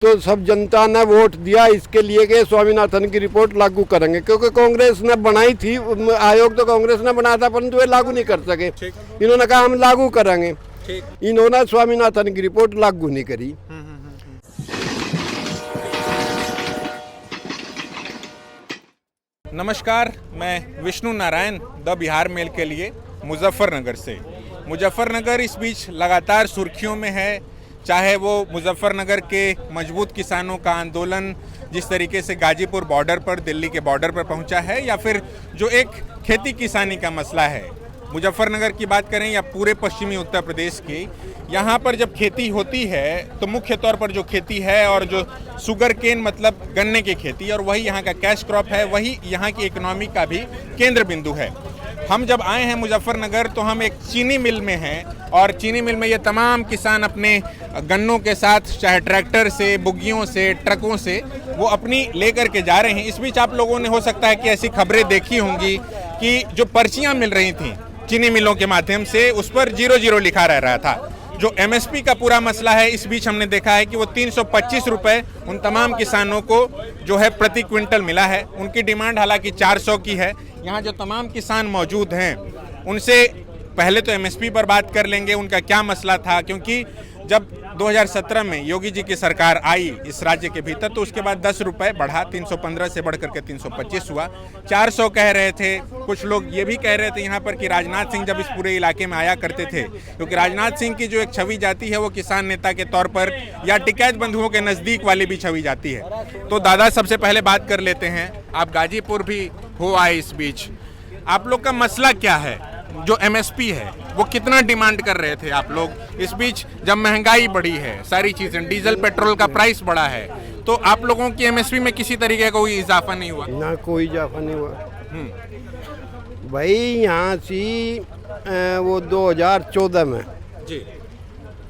तो सब जनता ने वोट दिया इसके लिए कि स्वामीनाथन की रिपोर्ट लागू करेंगे, क्योंकि कांग्रेस ने बनाई थी आयोग, तो कांग्रेस ने बनाया था परंतु वे लागू नहीं कर सके। इन्होंने कहा हम लागू करेंगे, इन्होंने स्वामीनाथन की रिपोर्ट लागू नहीं करी। नमस्कार, मैं विष्णु नारायण द बिहार मेल के लिए मुजफ्फरनगर से। मुजफ्फरनगर इस बीच लगातार सुर्खियों में है, चाहे वो मुजफ्फरनगर के मजबूत किसानों का आंदोलन जिस तरीके से गाजीपुर बॉर्डर पर, दिल्ली के बॉर्डर पर पहुंचा है, या फिर जो एक खेती किसानी का मसला है। मुजफ्फरनगर की बात करें या पूरे पश्चिमी उत्तर प्रदेश की, यहाँ पर जब खेती होती है तो मुख्य तौर पर जो खेती है और जो शुगर केन मतलब गन्ने की खेती, और वही यहाँ का कैश क्रॉप है, वही यहाँ की इकोनॉमी का भी केंद्र बिंदु है। हम जब आए हैं मुजफ्फरनगर तो हम एक चीनी मिल में हैं, और चीनी मिल में ये तमाम किसान अपने गन्नों के साथ, चाहे ट्रैक्टर से, बुग्गियों से, ट्रकों से, वो अपनी लेकर के जा रहे हैं। इस बीच आप लोगों ने हो सकता है कि ऐसी खबरें देखी होंगी कि जो पर्चियां मिल रही थी चीनी मिलों के माध्यम से, उस पर 00 लिखा रह रहा था। जो एमएसपी का पूरा मसला है, इस बीच हमने देखा है कि वो 325 रुपये उन तमाम किसानों को जो है प्रति क्विंटल मिला है। उनकी डिमांड हालांकि 400 की है। यहाँ जो तमाम किसान मौजूद हैं उनसे पहले तो एमएसपी पर बात कर लेंगे, उनका क्या मसला था, क्योंकि जब 2017 में योगी जी की सरकार आई इस राज्य के भीतर, तो उसके बाद 10 रुपये बढ़ा, 315 से बढ़ करके 325 हुआ। 400 कह रहे थे। कुछ लोग ये भी कह रहे थे यहाँ पर कि राजनाथ सिंह जब इस पूरे इलाके में आया करते थे, क्योंकि राजनाथ सिंह की जो एक छवि जाती है वो किसान नेता के तौर पर या टिकैत बंधुओं के नज़दीक वाली भी छवि जाती है। तो दादा, सबसे पहले बात कर लेते हैं, आप गाजीपुर भी हो आए इस बीच, आप लोग का मसला क्या है? जो एमएसपी है वो कितना डिमांड कर रहे थे आप लोग? इस बीच जब महंगाई बढ़ी है, सारी चीजें, डीजल पेट्रोल का प्राइस बढ़ा है, तो आप लोगों की एमएसपी में किसी तरीके का कोई इजाफा नहीं हुआ? ना कोई इजाफा नहीं हुआ भाई। यहाँ से वो 2014 में जी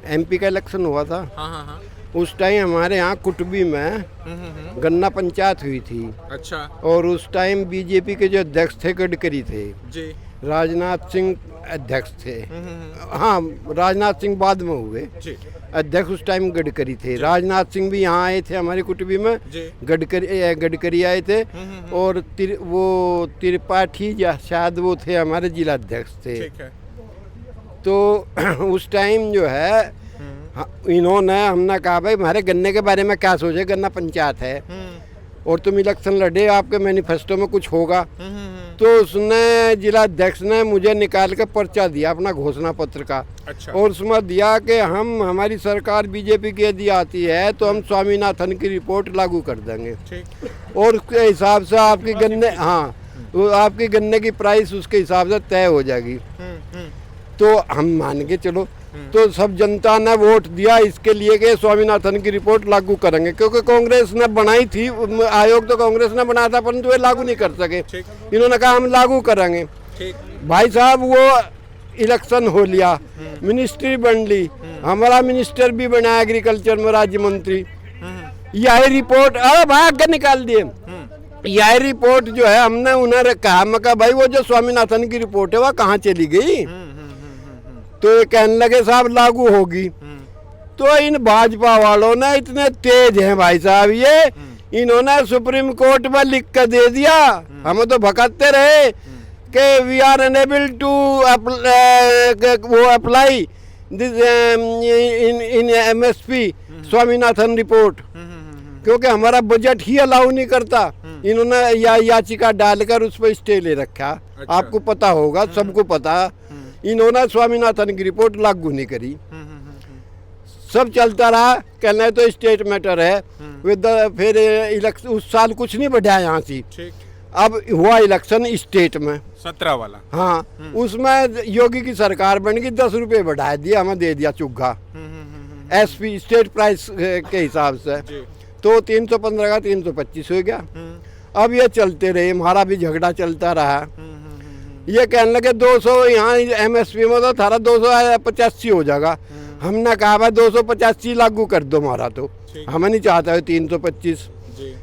एमपी का इलेक्शन हुआ था। हाँ। उस टाइम हमारे यहाँ कुटबी में गन्ना पंचायत हुई थी। अच्छा। और उस टाइम बीजेपी के जो अध्यक्ष थे गडकरी थे जी। राजनाथ सिंह अध्यक्ष थे। हाँ, राजनाथ सिंह बाद में हुए जी। अध्यक्ष, उस टाइम गडकरी थे। राजनाथ सिंह भी यहाँ आए थे हमारी कुटबी में, गडकरी आए थे। और वो त्रिपाठी शायद वो थे हमारे जिला अध्यक्ष थे। ठीक है। तो उस टाइम जो है इन्होंने, हमने कहा भाई हमारे गन्ने के बारे में क्या सोचे, गन्ना पंचायत है और तुम इलेक्शन लड़े, आपके मैनिफेस्टो में कुछ होगा। तो उसने, जिला अध्यक्ष ने मुझे निकाल के पर्चा दिया अपना घोषणा पत्र का। अच्छा। और उसमें दिया कि हमारी सरकार बीजेपी की यदि आती है तो हम स्वामीनाथन की रिपोर्ट लागू कर देंगे। ठीक। और उसके हिसाब से आपकी गन्ने, हाँ, तो आपकी गन्ने की प्राइस उसके हिसाब से तय हो जाएगी। तो हम मान के चलो, तो सब जनता ने वोट दिया इसके लिए कि स्वामीनाथन की रिपोर्ट लागू करेंगे, क्योंकि कांग्रेस ने बनाई थी आयोग, तो कांग्रेस ने बनाया था परंतु वे लागू नहीं कर सके। इन्होंने कहा हम लागू करेंगे। भाई साहब, वो इलेक्शन हो लिया, मिनिस्ट्री बन ली, हमारा मिनिस्टर भी बना एग्रीकल्चर में, राज्य मंत्री। यह रिपोर्ट, अरे भाग के निकाल दिए। यह रिपोर्ट जो है, हमने उन्हें कहा, मैं कहा भाई वो जो स्वामीनाथन की रिपोर्ट है वह कहाँ चली गई? तो ये कहने लगे साहब लागू होगी। तो इन भाजपा वालों ने इतने तेज हैं भाई साहब, ये इन्होंने सुप्रीम कोर्ट में लिख कर दे दिया। हमें तो भटकते रहे कि वी आर अनेबल टू वो apply this in MSP Swaminathan report, क्योंकि हमारा बजट ही अलाउ नहीं करता। इन्होंने याचिका डालकर उस पर स्टे ले रखा। अच्छा। आपको पता होगा, सबको पता, इन्होंने स्वामीनाथन की रिपोर्ट लागू नहीं करी। सब चलता रहा, कहना है तो स्टेट मैटर है। फिर इलेक्शन उस साल कुछ नहीं बढ़ा यहाँ से। अब हुआ इलेक्शन स्टेट में 17 वाला। हाँ, उसमें योगी की सरकार बन गई, 10 रुपये बढ़ा दिया, हमें दे दिया चुग्गा एसपी स्टेट प्राइस के हिसाब से। तो 315 का 325 हो गया। अब ये चलते रहे, हमारा भी झगड़ा चलता रहा। ये कहने लगे 200, यहाँ एमएसपी में तो थारा 285 हो जाएगा। हमने कहा भाई 285 लागू कर दो हमारा, तो हमें नहीं चाहता है 325,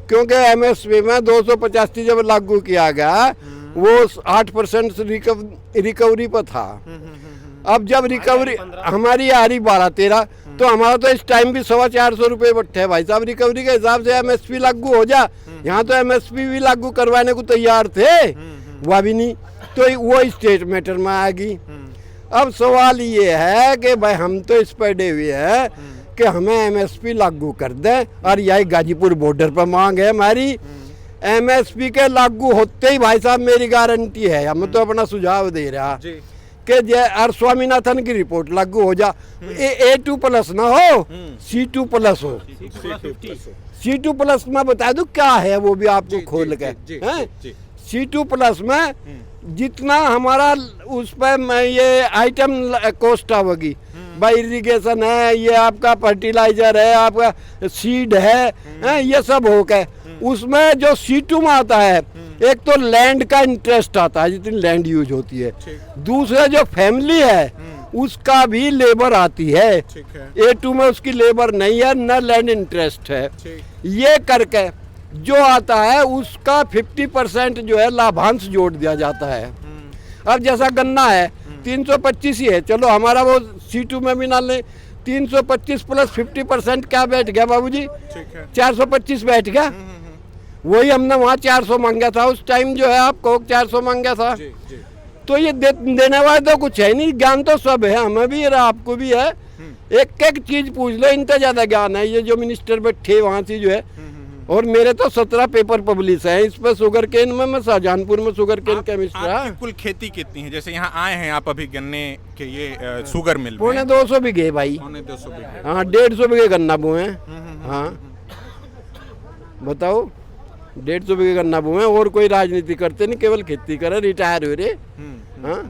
क्योंकि एमएसपी में 285 जब लागू किया गया वो 8% रिकवरी पर था। अब जब रिकवरी हमारी आ रही 12-13, तो हमारा तो इस टाइम भी 450 रुपये बट्टे है भाई साहब। रिकवरी के हिसाब से MSP लागू हो जा, यहाँ तो MSP भी लागू करवाने को तैयार थे, वह भी नहीं, तो वो स्टेट मैटर में आ गई। अब सवाल ये है कि भाई हम तो इस पर डे हुए हैं कि हमें MSP लागू कर दें, और यही गाजीपुर बॉर्डर पर मांग है हमारी। MSP के लागू होते ही भाई साहब मेरी गारंटी है, हम तो अपना सुझाव दे रहा कि जय स्वामीनाथन की रिपोर्ट लागू हो जा, A2+ ना हो, C2+ हो। C2+ में बता दूं क्या है वो भी आपको खोल के, C2+ में जितना हमारा उस पर ये आइटम कॉस्ट आवेगी, भाई इरिगेशन है, ये आपका फर्टिलाइजर है, आपका सीड है, ये सब हो के उसमें जो C2 में आता है, एक तो लैंड का इंटरेस्ट आता है जितनी लैंड यूज होती है, दूसरा जो फैमिली है उसका भी लेबर आती है। A2 में उसकी लेबर नहीं है, न लैंड इंटरेस्ट है। ये करके जो आता है उसका 50% जो है लाभांश जोड़ दिया जाता है। अब जैसा गन्ना है 325 ही है, चलो हमारा वो C2 में भी ना ले, 325 + 50% क्या बैठ गया बाबूजी, 425 बैठ गया। वही हमने वहाँ 400 मांगा था उस टाइम, जो है आपको 400 मांगा था। तो ये देने वाले तो कुछ है नहीं, ज्ञान तो सब है, हमें भी है, आपको भी है। एक एक चीज पूछ लो, इनका ज्यादा ज्ञान है ये जो मिनिस्टर बैठे वहाँ से जो है। और मेरे तो 17 पेपर पब्लिश है इस पर। शुगर केन में मैं शाहजहानपुर में शुगर केन केमिस्ट रहा। कुल खेती कितनी है? जैसे यहाँ आए हैं आप अभी गन्ने के ये शुगर मिल, 250 बीघे भाई। 250 बीघे, हाँ 150 बीघे गन्ना बोए हैं। हाँ बताओ, 150 बीघे गन्ना बोए हैं, और कोई राजनीति करते नहीं, केवल खेती करे, रिटायर हो रहे। हाँ